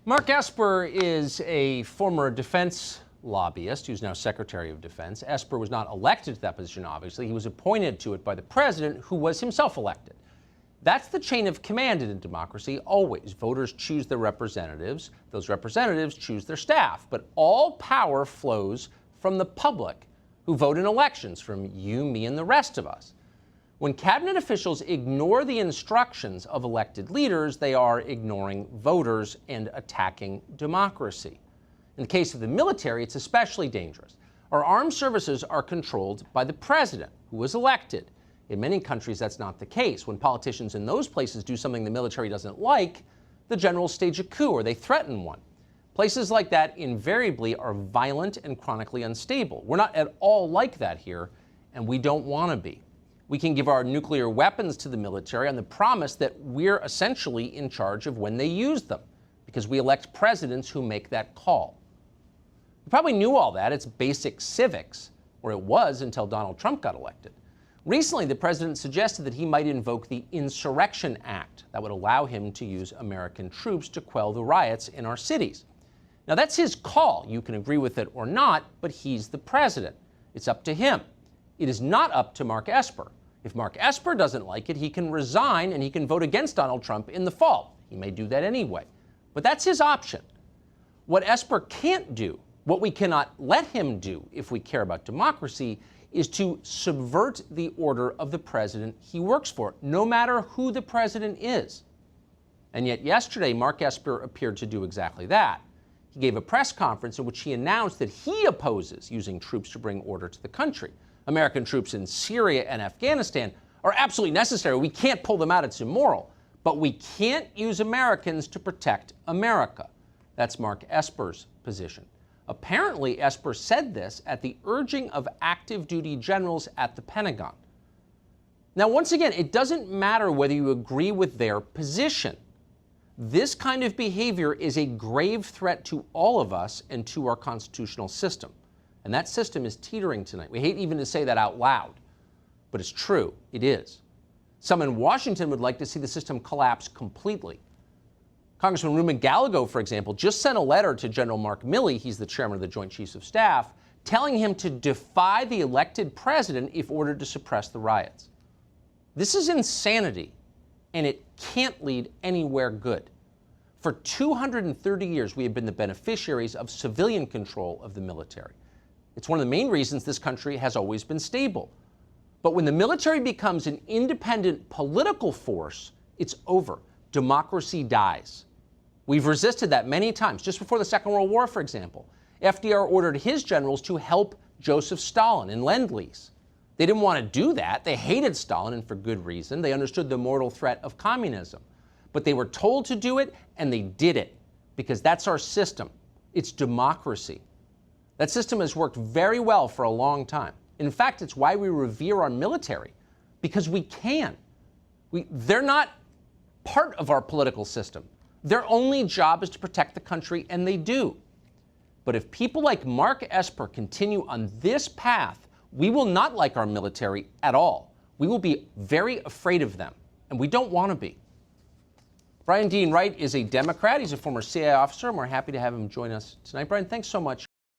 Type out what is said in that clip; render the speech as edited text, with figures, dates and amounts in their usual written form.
Mark Esper is a former defense lobbyist who's now Secretary of Defense. Esper was not elected to that position, obviously. He was appointed to it by the president, who was himself elected. That's the chain of command in a democracy, always. Voters choose their representatives. Those representatives choose their staff. But all power flows from the public, who vote in elections, from you, me, and the rest of us. When cabinet officials ignore the instructions of elected leaders, they are ignoring voters and attacking democracy. In the case of the military, it's especially dangerous. Our armed services are controlled by the president, who was elected. In many countries, that's not the case. When politicians in those places do something the military doesn't like, the generals stage a coup or they threaten one. Places like that invariably are violent and chronically unstable. We're not at all like that here, and we don't want to be. We can give our nuclear weapons to the military on the promise that we're essentially in charge of when they use them, because we elect presidents who make that call. You probably knew all that. It's basic civics, or it was until Donald Trump got elected. Recently, the president suggested that he might invoke the Insurrection Act that would allow him to use American troops to quell the riots in our cities. Now, that's his call. You can agree with it or not, but he's the president. It's up to him. It is not up to Mark Esper. If Mark Esper doesn't like it, he can resign and he can vote against Donald Trump in the fall. He may do that anyway. But that's his option. What Esper can't do, what we cannot let him do if we care about democracy, is to subvert the order of the president he works for, no matter who the president is. And yet yesterday, Mark Esper appeared to do exactly that. He gave a press conference in which he announced that he opposes using troops to bring order to the country. American troops in Syria and Afghanistan are absolutely necessary. We can't pull them out. It's immoral. But we can't use Americans to protect America. That's Mark Esper's position. Apparently, Esper said this at the urging of active duty generals at the Pentagon. Now, once again, it doesn't matter whether you agree with their position. This kind of behavior is a grave threat to all of us and to our constitutional system. And that system is teetering tonight. We hate even to say that out loud, but it's true. It is. Some in Washington would like to see the system collapse completely. Congressman Ruben Gallego, for example, just sent a letter to General Mark Milley, he's the chairman of the Joint Chiefs of Staff, telling him to defy the elected president if ordered to suppress the riots. This is insanity, and it can't lead anywhere good. For 230 years, we have been the beneficiaries of civilian control of the military. It's one of the main reasons this country has always been stable. But when the military becomes an independent political force, it's over. Democracy dies. We've resisted that many times. Just before the Second World War, for example, FDR ordered his generals to help Joseph Stalin in Lend-Lease. They didn't want to do that. They hated Stalin, and for good reason. They understood the mortal threat of communism. But they were told to do it, and they did it, because that's our system. It's democracy. That system has worked very well for a long time. In fact, it's why we revere our military, because we can. They're not part of our political system. Their only job is to protect the country, and they do. But if people like Mark Esper continue on this path, we will not like our military at all. We will be very afraid of them, and we don't want to be. Brian Dean Wright is a Democrat. He's a former CIA officer, and we're happy to have him join us tonight. Brian, thanks so much